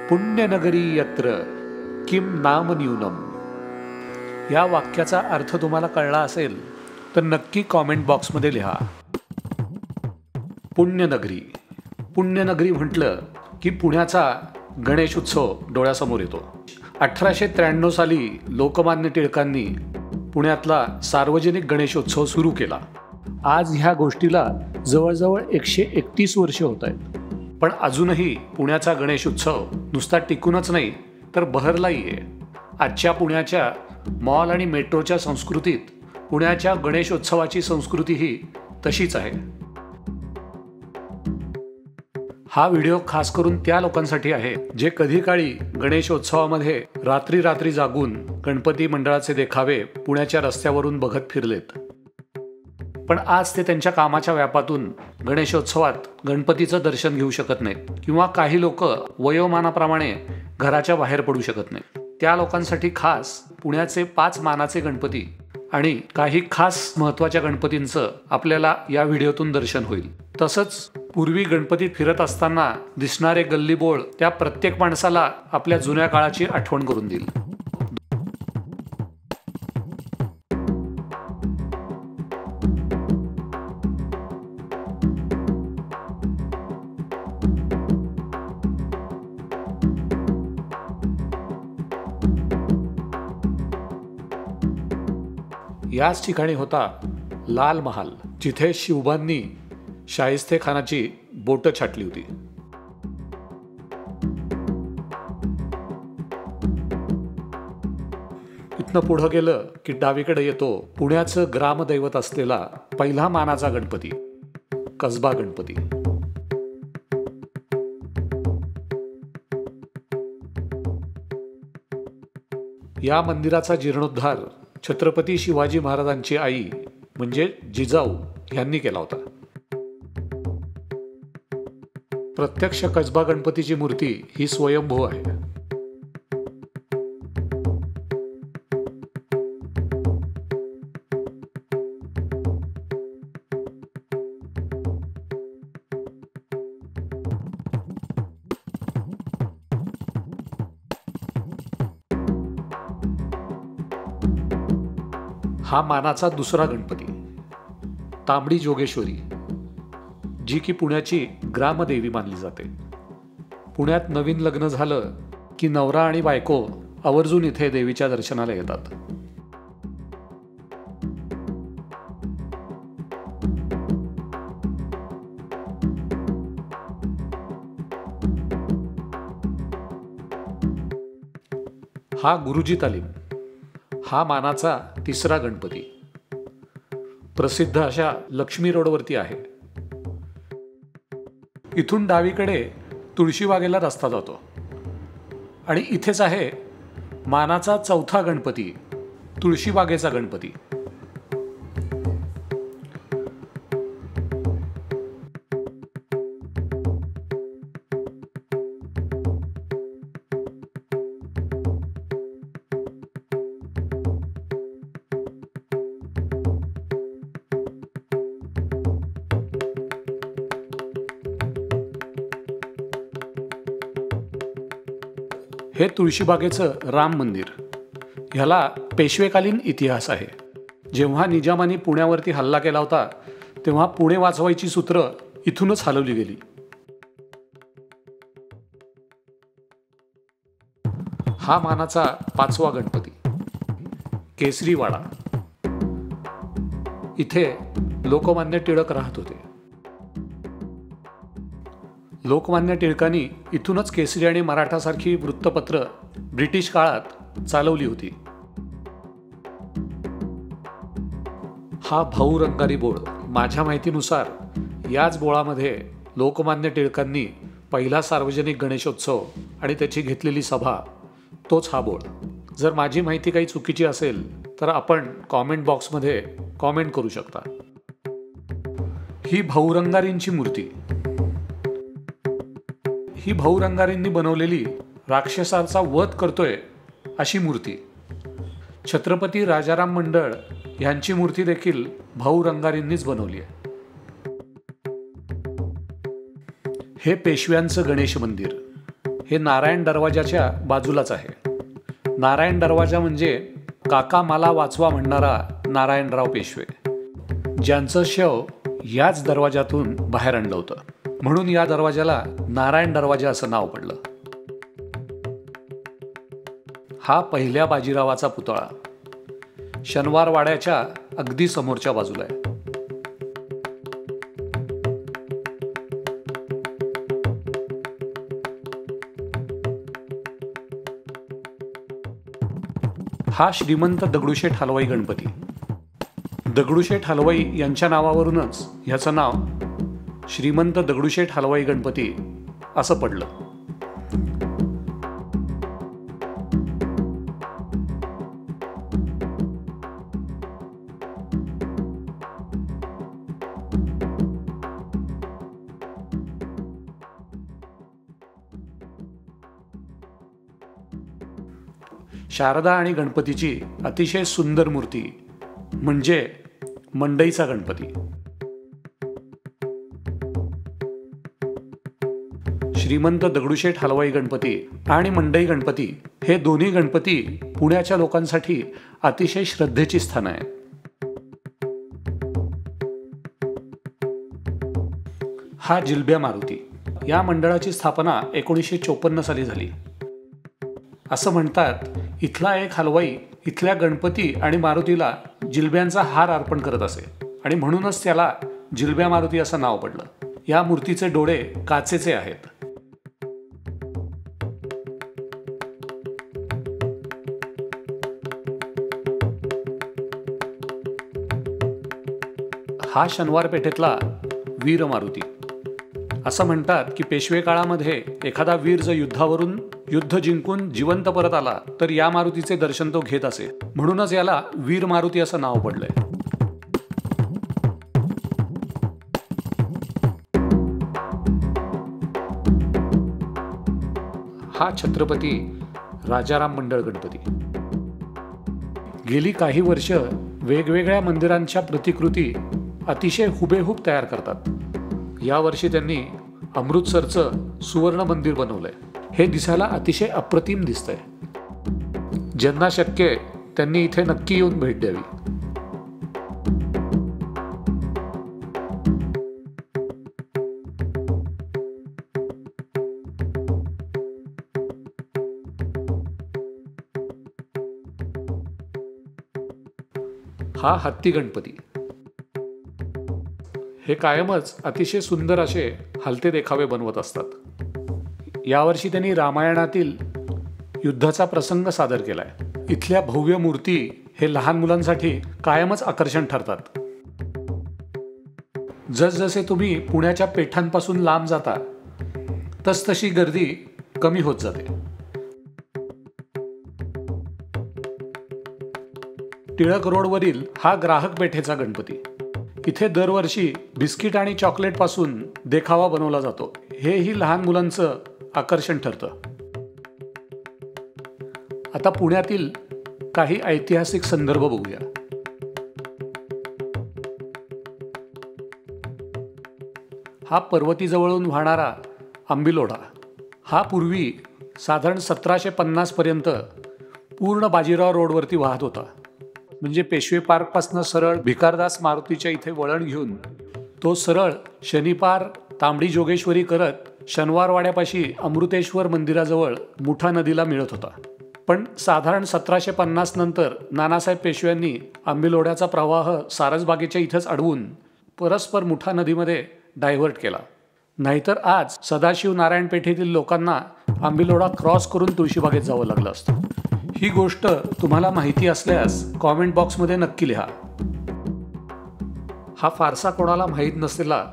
पुण्यनगरी यत्र किम नाम न्यूनम। या वाक्याचा अर्थ तुम्हाला कळला असेल तर नक्की कॉमेंट बॉक्समध्ये लिहा। पुण्यनगरी, पुण्यनगरी म्हटलं की पुण्याचा गणेश उत्सव डोळ्यासमोर येतो। 1893 साली लोकमान्य टिळकांनी पुण्यातला सार्वजनिक गणेशोत्सव सुरू केला। आज ह्या गोष्टीला जवळजवळ 131 वर्ष होत आहेत, पण अजूनही पुण्याचा गणेशोत्सव नुसता टिकूनच नाही तर बहरलाही आहे। आजच्या पुण्याच्या मॉल आणि मेट्रोच्या संस्कृतीत पुण्याच्या गणेशोत्सवाची संस्कृती ही तशीच आहे। हा व्हिडिओ खास करून त्या लोकांसाठी आहे जे कधी काळी गणेशोत्सवामध्ये रात्री रात्री जागून गणपती मंडळाचे देखावे पुण्याच्या रस्त्यावरून बघत फिरलेत, पण आज ते त्यांच्या कामाच्या व्यापातून गणेशोत्सवात गणपतीचं दर्शन घेऊ शकत नाहीत किंवा काही लोक वयोमानाप्रमाणे घराच्या बाहेर पडू शकत नाहीत। त्या लोकांसाठी खास पुण्याचे 5 मानाचे गणपती आणि काही खास महत्त्वाच्या गणपतींचं आपल्याला या व्हिडिओतून दर्शन होईल। तसंच पूर्वी गणपतीत फिरत असताना दिसणारे गल्लीबोळ त्या प्रत्येक माणसाला आपल्या जुन्या काळाची आठवण करून देईल। याच ठिकाणी होता लाल महाल, जिथे शिवबांनी शाहिस्ते खानाची बोटं छाटली होती। इथनं पुढं गेलं की डावीकडे येतो पुण्याचं ग्रामदैवत असलेला पहिला मानाचा गणपती, कसबा गणपती। या मंदिराचा जीर्णोद्धार छत्रपती शिवाजी महाराजांची आई म्हणजे जिजाऊ यांनी केला होता। प्रत्यक्ष कसबा गणपतीची मूर्ती ही स्वयंभू आहे। हा मानाचा दुसरा गणपती, तांबडी जोगेश्वरी, जी की पुण्याची ग्रामदेवी मानली जाते। पुण्यात नवीन लग्न झालं की नवरा आणि बायको आवर्जून इथे देवीच्या दर्शनाला येतात। हा गुरुजी तालीम, हा मानाचा तिसरा गणपती, प्रसिद्ध अशा लक्ष्मी रोडवरती आहे। इथून डावीकडे तुळशीबागेला रस्ता जातो आणि इथेच आहे मानाचा चौथा गणपती, तुळशीबागेचा गणपती। हे तुळशीबागेचं राम मंदिर, ह्याला पेशवेकालीन इतिहास आहे। जेव्हा निजामाने पुण्यावरती हल्ला केला होता तेव्हा पुणे वाचवायची सूत्र इथूनच हलवली गेली। हा मानाचा 5वा गणपती, केसरीवाडा, इथे लोकमान्य टिळक राहत होते। लोकमान्य टिळकांनी इथूनच केसरी आणि मराठासारखी वृत्तपत्र ब्रिटिश काळात चालवली होती। हा भाऊ रंगारी बोळ, माझ्या माहितीनुसार याच बोळामध्ये लोकमान्य टिळकांनी पहिला सार्वजनिक गणेशोत्सव आणि त्याची घेतलेली सभा, तोच हा बोळ। जर माझी माहिती काही चुकीची असेल तर आपण कॉमेंट बॉक्समध्ये कॉमेंट करू शकता। ही भाऊ रंगारींची मूर्ती, ही भाऊ रंगारींनी बनवलेली राक्षसाचा वध करतोय अशी मूर्ती। छत्रपती राजाराम मंडळ यांची मूर्ती देखील भाऊ रंगारींनीच बनवली आहे। हे पेशव्यांचं गणेश मंदिर, हे नारायण दरवाजाच्या बाजूलाच आहे. नारायण दरवाजा म्हणजे काका मला वाचवा म्हणणारा नारायणराव पेशवे, ज्यांचं शव याच दरवाजातून बाहेर आणलं होतं. म्हणून या दरवाजाला नारायण दरवाजा असं नाव पडलं. हा पहिल्या बाजीरावाचा पुतळा शनिवार वाड्याच्या अगदी समोरच्या बाजूला आहे. हा श्रीमंत दगडूशेठ हलवाई गणपती. दगडूशेठ हलवाई यांच्या नावावरूनच ह्याचं नाव श्रीमंत दगडूशेठ हलवाई गणपती असं पडलं. शारदा आणि गणपतीची अतिशय सुंदर मूर्ती म्हणजे मंडईचा गणपती. श्रीमंत दगडूशेठ हलवाई गणपती आणि मंडई गणपती हे दोन्ही गणपती पुण्याच्या लोकांसाठी अतिशय श्रद्धेची स्थान आहे. हा जिलब्या मारुती. या मंडळाची स्थापना 1954 साली झाली. असं म्हणतात, इथला एक हलवाई इथल्या गणपती आणि मारुतीला जिलब्यांचा हार अर्पण करत असे आणि म्हणूनच त्याला जिलब्या मारुती असं नाव पडलं. या मूर्तीचे डोळे काचेचे आहेत. हा शनिवार पेठेतला वीर मारुती. असं म्हणतात की पेशवे काळामध्ये एखादा वीर जर युद्धावरून युद्ध जिंकून जिवंत परत आला तर या मारुतीचे दर्शन तो घेत असे, म्हणूनच याला वीर मारुती असं नाव पडलंय. हा छत्रपती राजाराम मंडळ गणपती. गेली काही वर्ष वेगवेगळ्या मंदिरांच्या प्रतिकृती अतिशय हुबेहूब तयार करतात. यावर्षी त्यांनी अमृतसरचं सुवर्ण मंदिर बनवलंय. हे दिसायला अतिशय अप्रतिम दिसतंय. ज्यांना शक्य आहे त्यांनी इथे नक्की येऊन भेट द्यावी. हा हत्ती गणपती. हे कायमच अतिशय सुंदर असे हलते देखावे बनवत असतात. यावर्षी त्यांनी रामायणातील युद्धाचा प्रसंग सादर केलाय. इथल्या भव्य मूर्ती हे लहान मुलांसाठी कायमच आकर्षण ठरतात. जसजसे तुम्ही पुण्याच्या पेठांपासून लांब जाता तसतशी गर्दी कमी होत जाते. टिळक रोडवरील हा ग्राहक पेठेचा गणपती. इथे दरवर्षी बिस्किट आणि चॉकलेट पासून देखावा बनवला जातो. हेही लहान मुलांचं आकर्षण ठरतं. आता पुण्यातील काही ऐतिहासिक संदर्भ बघूया. हा पर्वतीजवळून वाहणारा आंबिलोढा. हा पूर्वी साधारण 1750 पर्यंत पूर्ण बाजीराव रोडवरती वाहत होता. म्हणजे पेशवे पार्कपासून सरळ भिकारदास मारुतीच्या इथे वळण घेऊन तो सरळ शनिपार तांबडी जोगेश्वरी करत शनिवारवाड्यापाशी अमृतेश्वर मंदिराजवळ मुठा नदीला मिळत होता. पण साधारण 1750 नंतर नानासाहेब पेशव्यांनी आंबिलोढ्याचा प्रवाह सारसबागेच्या इथंच अडवून परस्पर मुठा नदीमध्ये डायव्हर्ट केला. नाहीतर आज सदाशिव नारायण पेठेतील लोकांना आंबिलोढा क्रॉस करून तुळशीबागेत जावं लागलं असतं. ही गोष्ट तुम्हाला माहिती असल्यास कॉमेंट बॉक्समध्ये नक्की लिहा. हा फारसा कोणाला माहीत नसलेला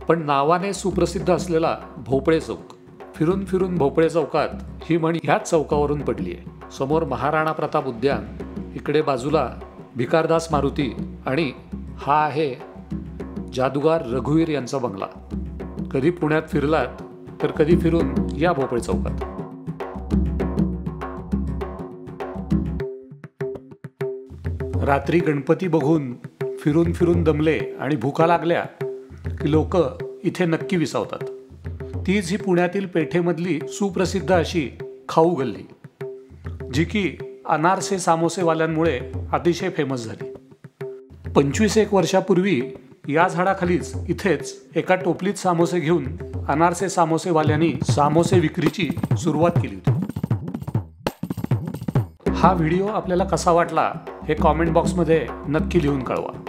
पण नावाने सुप्रसिद्ध असलेला भोपळे चौक. फिरून फिरून भोपळे चौकात ही म्हण ह्याच चौकावरून पडली आहे. समोर महाराणा प्रताप उद्यान, इकडे बाजूला भिकारदास मारुती आणि हा आहे जादूगार रघुवीर यांचा बंगला. कधी पुण्यात फिरलात तर कधी फिरून या भोपळे चौकात. रात्री गणपती बघून फिरून फिरून दमले आणि भुका लागल्या की लोक इथे नक्की विसावतात. तीच ही पुण्यातील पेठेमधली सुप्रसिद्ध अशी खाऊ गल्ली, जी की अनारसे सामोसेवाल्यांमुळे अतिशय फेमस झाली. 25-1 वर्षापूर्वी या झाडाखालीच इथेच एका टोपलीत सामोसे घेऊन अनारसे सामोसेवाल्यांनी सामोसे विक्रीची सुरुवात केली होती. हा व्हिडिओ आपल्याला कसा वाटला हे कॉमेंट बॉक्समध्ये नक्की लिहून कळवा.